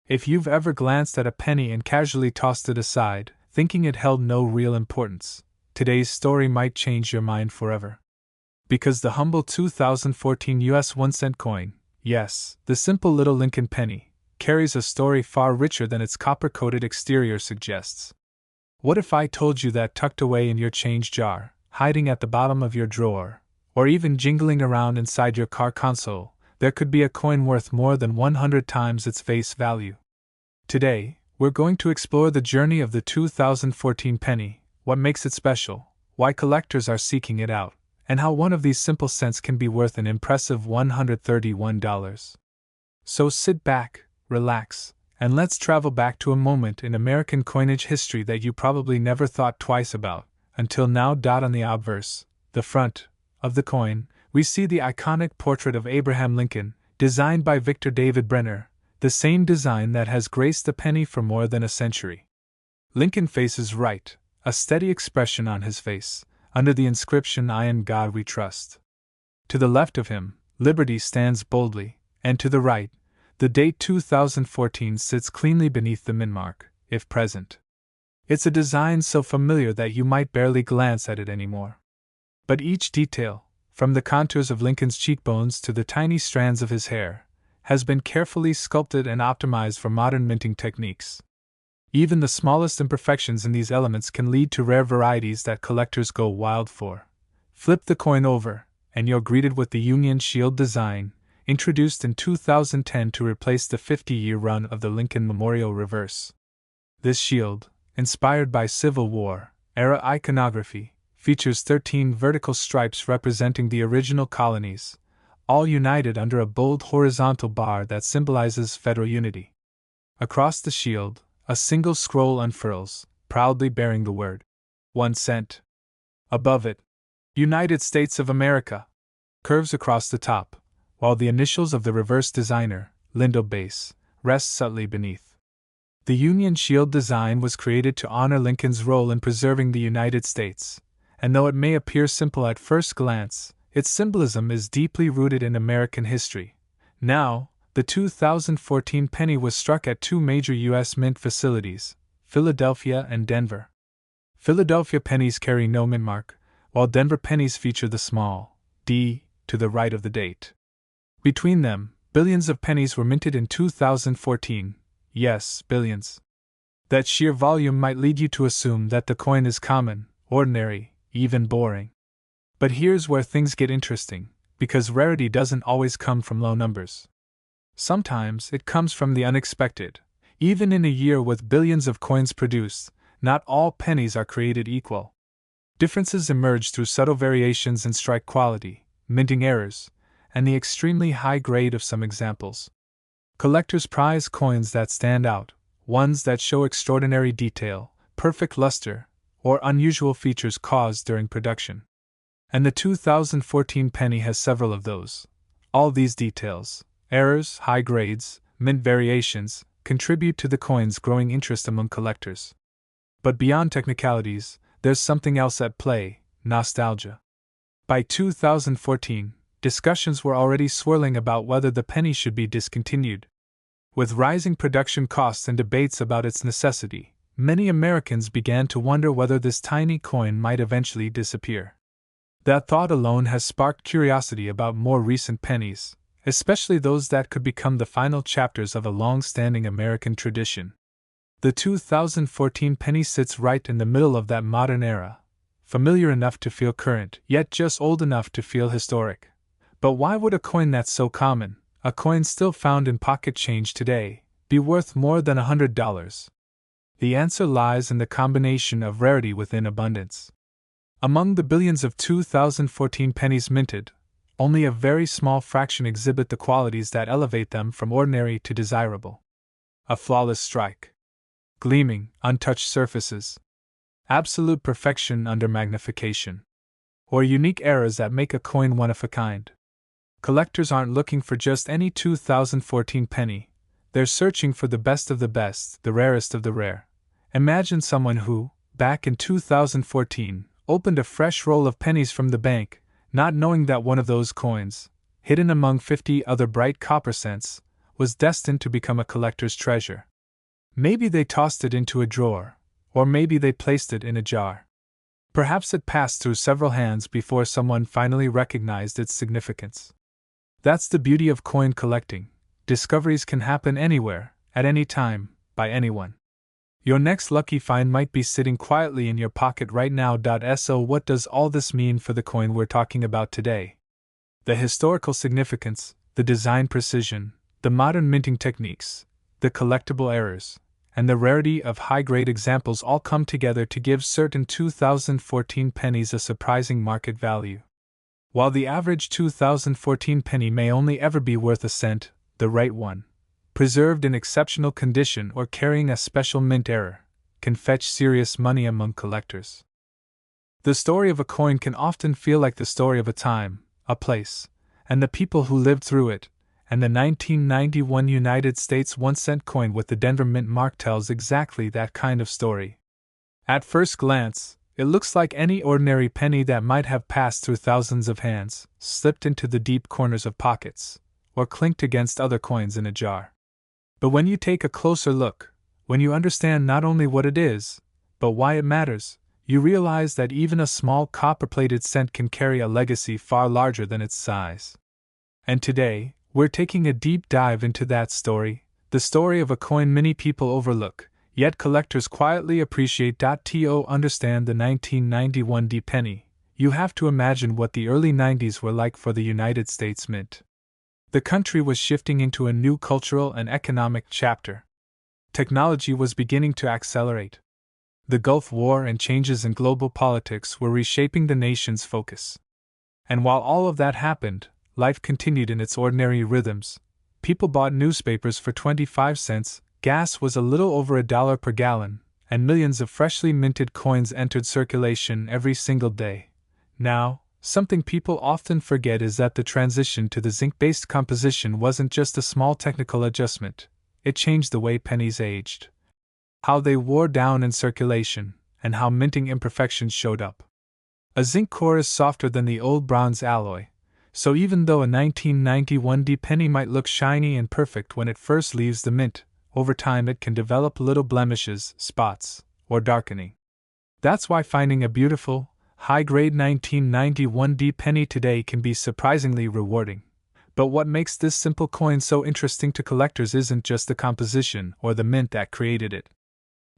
If you've ever glanced at a penny and casually tossed it aside, thinking it held no real importance, today's story might change your mind forever. Because the humble 2014 US 1-cent coin, yes, the simple little Lincoln penny, carries a story far richer than its copper-coated exterior suggests. What if I told you that tucked away in your change jar, hiding at the bottom of your drawer, or even jingling around inside your car console, there could be a coin worth more than 100 times its face value? Today, we're going to explore the journey of the 2014 penny, what makes it special, why collectors are seeking it out, and how one of these simple cents can be worth an impressive $131. So sit back, relax, and let's travel back to a moment in American coinage history that you probably never thought twice about, until now. On the obverse, the front, of the coin, we see the iconic portrait of Abraham Lincoln, designed by Victor David Brenner, the same design that has graced the penny for more than a century. Lincoln faces right, a steady expression on his face, under the inscription "I in God we trust." To the left of him, Liberty stands boldly, and to the right, the date 2014 sits cleanly beneath the mint mark, if present. It's a design so familiar that you might barely glance at it anymore. But each detail, from the contours of Lincoln's cheekbones to the tiny strands of his hair, has been carefully sculpted and optimized for modern minting techniques. Even the smallest imperfections in these elements can lead to rare varieties that collectors go wild for. Flip the coin over, and you're greeted with the Union Shield design, introduced in 2010 to replace the 50-year run of the Lincoln Memorial Reverse. This shield, inspired by Civil War-era iconography, features 13 vertical stripes representing the original colonies, all united under a bold horizontal bar that symbolizes federal unity. Across the shield, a single scroll unfurls, proudly bearing the word 1 cent. Above it, United States of America, curves across the top, while the initials of the reverse designer, Lindo Base, rest subtly beneath. The Union Shield design was created to honor Lincoln's role in preserving the United States, and though it may appear simple at first glance, its symbolism is deeply rooted in American history. Now, the 2014 penny was struck at two major U.S. mint facilities, Philadelphia and Denver. Philadelphia pennies carry no mint mark, while Denver pennies feature the small d to the right of the date. Between them, billions of pennies were minted in 2014. Yes, billions. That sheer volume might lead you to assume that the coin is common, ordinary, even boring. But here's where things get interesting, because rarity doesn't always come from low numbers. Sometimes it comes from the unexpected. Even in a year with billions of coins produced, not all pennies are created equal. Differences emerge through subtle variations in strike quality, minting errors, and the extremely high grade of some examples. Collectors prize coins that stand out, ones that show extraordinary detail, perfect luster, or unusual features caused during production. And the 2014 penny has several of those. All these details, errors, high grades, mint variations, contribute to the coin's growing interest among collectors. But beyond technicalities, there's something else at play: nostalgia. By 2014, discussions were already swirling about whether the penny should be discontinued. With rising production costs and debates about its necessity, many Americans began to wonder whether this tiny coin might eventually disappear. That thought alone has sparked curiosity about more recent pennies, especially those that could become the final chapters of a long-standing American tradition. The 2014 penny sits right in the middle of that modern era, familiar enough to feel current, yet just old enough to feel historic. But why would a coin that's so common, a coin still found in pocket change today, be worth more than $100? The answer lies in the combination of rarity within abundance. Among the billions of 2014 pennies minted, only a very small fraction exhibit the qualities that elevate them from ordinary to desirable. A flawless strike, gleaming, untouched surfaces, absolute perfection under magnification, or unique errors that make a coin one of a kind. Collectors aren't looking for just any 2014 penny, they're searching for the best of the best, the rarest of the rare. Imagine someone who, back in 2014, opened a fresh roll of pennies from the bank, not knowing that one of those coins, hidden among 50 other bright copper cents, was destined to become a collector's treasure. Maybe they tossed it into a drawer, or maybe they placed it in a jar. Perhaps it passed through several hands before someone finally recognized its significance. That's the beauty of coin collecting. Discoveries can happen anywhere, at any time, by anyone. Your next lucky find might be sitting quietly in your pocket right now. So, what does all this mean for the coin we're talking about today? The historical significance, the design precision, the modern minting techniques, the collectible errors, and the rarity of high-grade examples all come together to give certain 2014 pennies a surprising market value. While the average 2014 penny may only ever be worth a cent, the right one, preserved in exceptional condition or carrying a special mint error, can fetch serious money among collectors. The story of a coin can often feel like the story of a time, a place, and the people who lived through it, and the 1991 United States 1-cent coin with the Denver Mint mark tells exactly that kind of story. At first glance, it looks like any ordinary penny that might have passed through thousands of hands, slipped into the deep corners of pockets, or clinked against other coins in a jar. But when you take a closer look, when you understand not only what it is, but why it matters, you realize that even a small copper-plated cent can carry a legacy far larger than its size. And today, we're taking a deep dive into that story, the story of a coin many people overlook, yet collectors quietly appreciate. To understand the 1991 D penny, you have to imagine what the early 90s were like for the United States Mint. The country was shifting into a new cultural and economic chapter. Technology was beginning to accelerate. The Gulf War and changes in global politics were reshaping the nation's focus. And while all of that happened, life continued in its ordinary rhythms. People bought newspapers for 25 cents, gas was a little over $1 per gallon, and millions of freshly minted coins entered circulation every single day. Now, something people often forget is that the transition to the zinc-based composition wasn't just a small technical adjustment, it changed the way pennies aged, how they wore down in circulation, and how minting imperfections showed up. A zinc core is softer than the old bronze alloy, so even though a 1991 D penny might look shiny and perfect when it first leaves the mint, over time it can develop little blemishes, spots, or darkening. That's why finding a beautiful, high-grade 1991 D penny today can be surprisingly rewarding. But what makes this simple coin so interesting to collectors isn't just the composition or the mint that created it.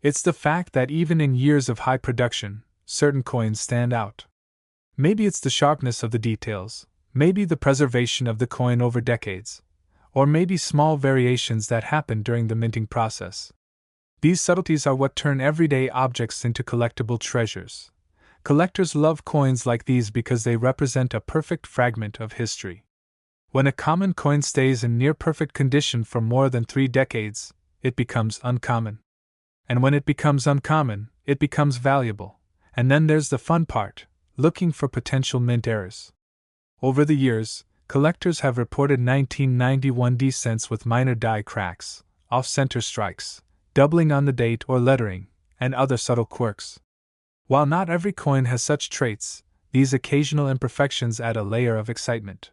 It's the fact that even in years of high production, certain coins stand out. Maybe it's the sharpness of the details, maybe the preservation of the coin over decades, or maybe small variations that happen during the minting process. These subtleties are what turn everyday objects into collectible treasures. Collectors love coins like these because they represent a perfect fragment of history. When a common coin stays in near-perfect condition for more than 3 decades, it becomes uncommon. And when it becomes uncommon, it becomes valuable. And then there's the fun part, looking for potential mint errors. Over the years, collectors have reported 1991 D cents with minor die cracks, off-center strikes, doubling on the date or lettering, and other subtle quirks. While not every coin has such traits, these occasional imperfections add a layer of excitement.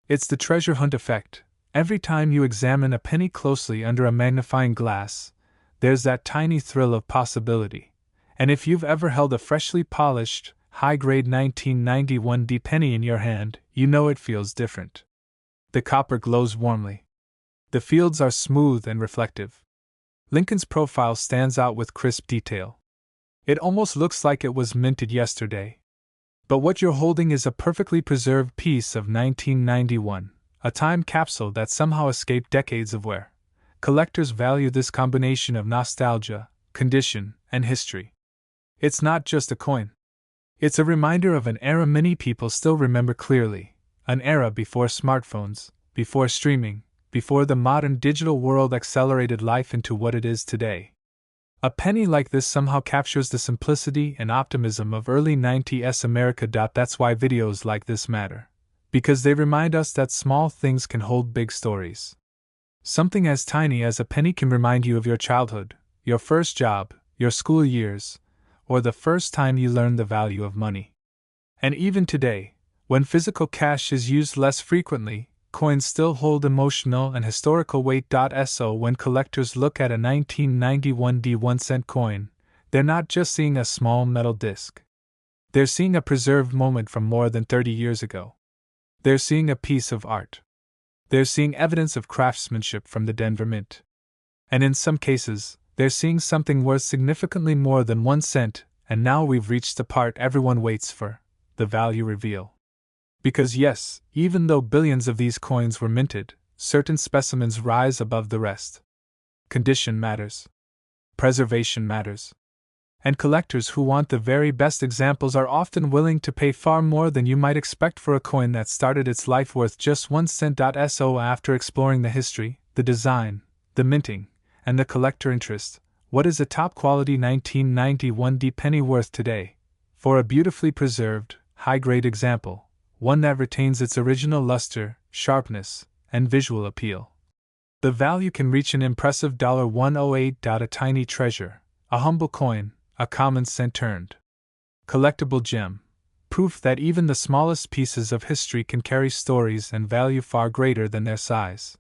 It's the treasure hunt effect. Every time you examine a penny closely under a magnifying glass, there's that tiny thrill of possibility. And if you've ever held a freshly polished, high-grade 1991 D penny in your hand, you know it feels different. The copper glows warmly. The fields are smooth and reflective. Lincoln's profile stands out with crisp detail. It almost looks like it was minted yesterday. But what you're holding is a perfectly preserved piece of 1991, a time capsule that somehow escaped decades of wear. Collectors value this combination of nostalgia, condition, and history. It's not just a coin. It's a reminder of an era many people still remember clearly, an era before smartphones, before streaming, before the modern digital world accelerated life into what it is today. A penny like this somehow captures the simplicity and optimism of early 90s America. That's why videos like this matter. Because they remind us that small things can hold big stories. Something as tiny as a penny can remind you of your childhood, your first job, your school years, or the first time you learned the value of money. And even today, when physical cash is used less frequently, coins still hold emotional and historical weight. So when collectors look at a 1991 D1-cent coin, they're not just seeing a small metal disc. They're seeing a preserved moment from more than 30 years ago. They're seeing a piece of art. They're seeing evidence of craftsmanship from the Denver Mint. And in some cases, they're seeing something worth significantly more than 1 cent, and now we've reached the part everyone waits for, the value reveal. Because yes, even though billions of these coins were minted, certain specimens rise above the rest. Condition matters. Preservation matters. And collectors who want the very best examples are often willing to pay far more than you might expect for a coin that started its life worth just 1 cent. So after exploring the history, the design, the minting, and the collector interest, what is a top-quality 1991 D penny worth today? For a beautifully preserved, high-grade example, one that retains its original luster, sharpness, and visual appeal, the value can reach an impressive $108. A tiny treasure, a humble coin, a common cent-earned collectible gem, proof that even the smallest pieces of history can carry stories and value far greater than their size.